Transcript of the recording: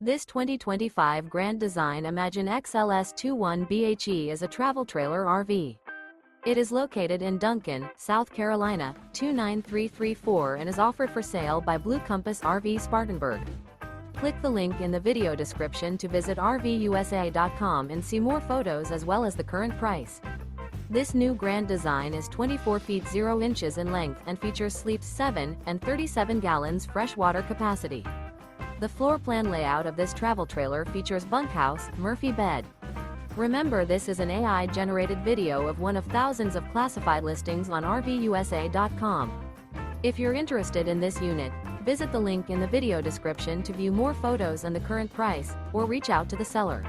This 2025 Grand Design Imagine XLS 21BHE is a travel trailer RV. It is located in Duncan, South Carolina, 29334 and is offered for sale by Blue Compass RV Spartanburg. Click the link in the video description to visit RVUSA.com and see more photos as well as the current price. This new Grand Design is 24 feet 0 inches in length and features sleeps 7 and 37 gallons freshwater capacity. The floor plan layout of this travel trailer features bunkhouse, Murphy bed. Remember, this is an AI-generated video of one of thousands of classified listings on RVUSA.com. If you're interested in this unit, visit the link in the video description to view more photos and the current price, or reach out to the seller.